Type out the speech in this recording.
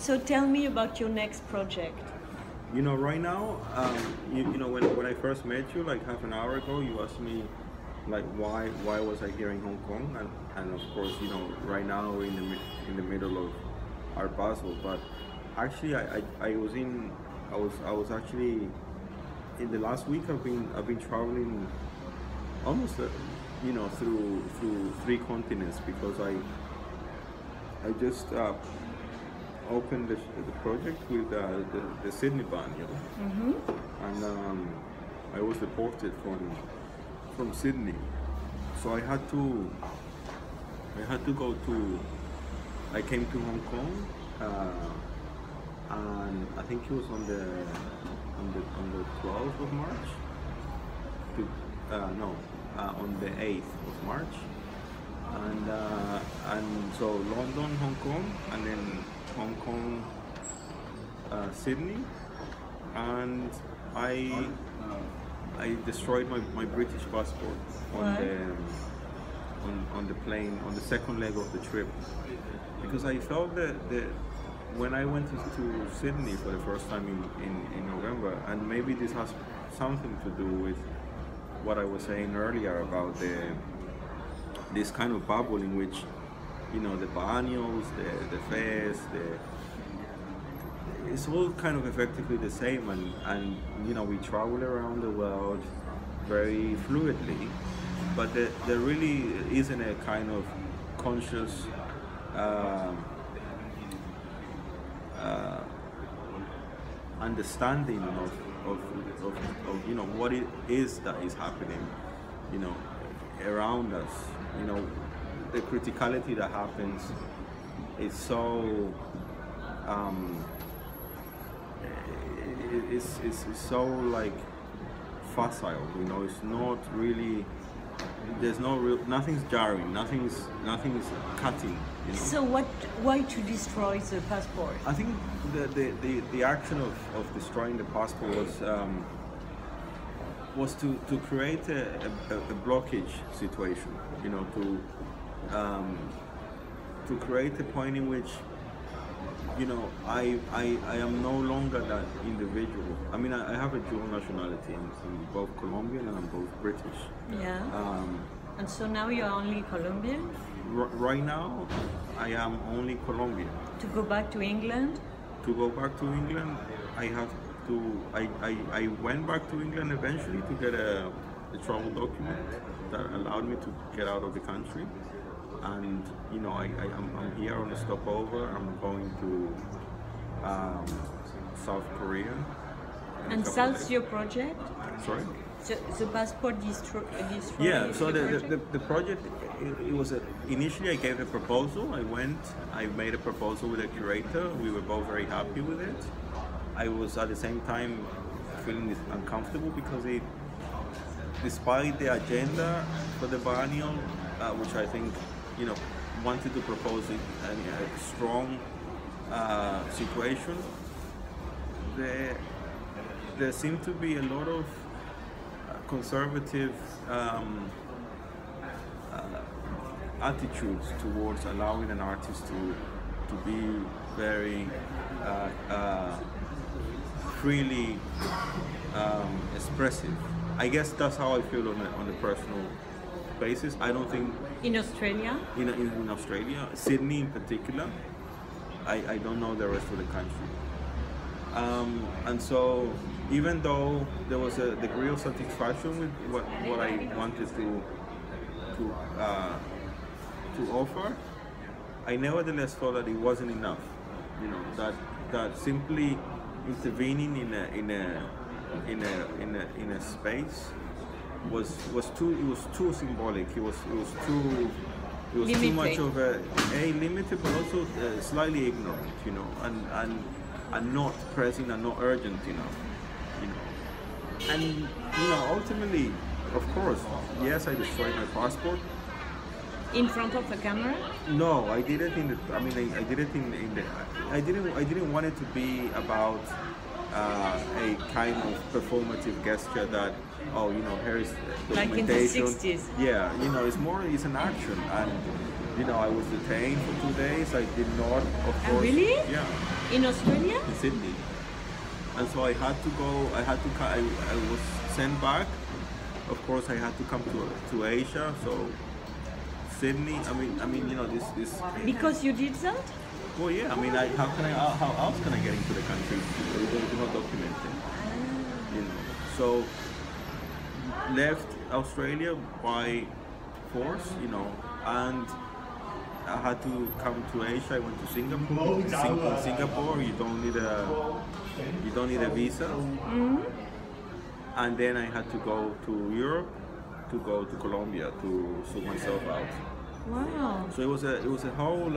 So tell me about your next project. You know, right now, you know, when I first met you, like half an hour ago, you asked me, like, why was I here in Hong Kong, and of course, you know, right now we're in the middle of our puzzle. But actually, I was actually in the last week. I've been traveling almost, you know, through 3 continents, because I just opened the project with the Sydney Biennial, and I was deported from Sydney, so I had to go to. I came to Hong Kong, and I think it was on the 12th of March. On the 8th of March, and so London, Hong Kong, and then Hong Kong, Sydney, and I destroyed my British passport on the plane, on the second leg of the trip, because I felt that when I went to Sydney for the first time in November, and maybe this has something to do with what I was saying earlier about this kind of bubble in which, you know, the biennials, the fairs, it's all kind of effectively the same, and you know, we travel around the world very fluidly, but there really isn't a kind of conscious understanding of you know, what it is that is happening, you know, around us. You know, the criticality that happens is so it's so like facile. You know, it's not really. There's no real. Nothing's jarring. Nothing's cutting. You know? So why to destroy the passport? I think the action of destroying the passport was to create a blockage situation. You know, to create a point in which, you know, I am no longer that individual. I mean, I have a dual nationality. I'm both Colombian and I'm both British. Yeah. And so now you're only Colombian? Right now, I am only Colombian. To go back to England? To go back to England, I have to. I went back to England eventually to get a travel document that allowed me to get out of the country. And you know, I'm here on a stopover. I'm going to South Korea. And that's your project? Sorry? So the passport destroyed? Yeah, so the project, it was initially I gave a proposal. I made a proposal with a curator. We were both very happy with it. I was at the same time feeling uncomfortable because despite the agenda for the biennial, which I think, you know, wanted to propose a strong situation, there seemed to be a lot of conservative attitudes towards allowing an artist to be very freely expressive. I guess that's how I feel on a personal basis. I don't think in Australia, in Australia, Sydney in particular, I don't know the rest of the country. And so, even though there was a degree of satisfaction with what I wanted to offer, I nevertheless thought that it wasn't enough. You know, that simply intervening in a space was too symbolic. It was too much of a limited, but also slightly ignorant. You know, and not pressing and not urgent enough. You know, and you know, ultimately, of course, yes, I destroyed my passport. In front of the camera? No, I did it in the. I mean, I did it in the. I didn't want it to be about a kind of performative gesture that, oh, you know, here is documentation. Like in the 60s. Yeah, you know, it's an action, you know, I was detained for 2 days. I did not, of course. Really? Yeah. In Australia? In Sydney. And so I had to go. I was sent back. Of course, I had to come to Asia. So Sydney. I mean, you know, this. Because you did that? Well, yeah. I mean, how else can I get into the country? It's not documented. You know. So left Australia by force. You know, and I had to come to Asia. I went to Singapore. In Singapore, you don't need a visa. Mm-hmm. And then I had to go to Europe, to go to Colombia to sort myself out. Wow. So it was a whole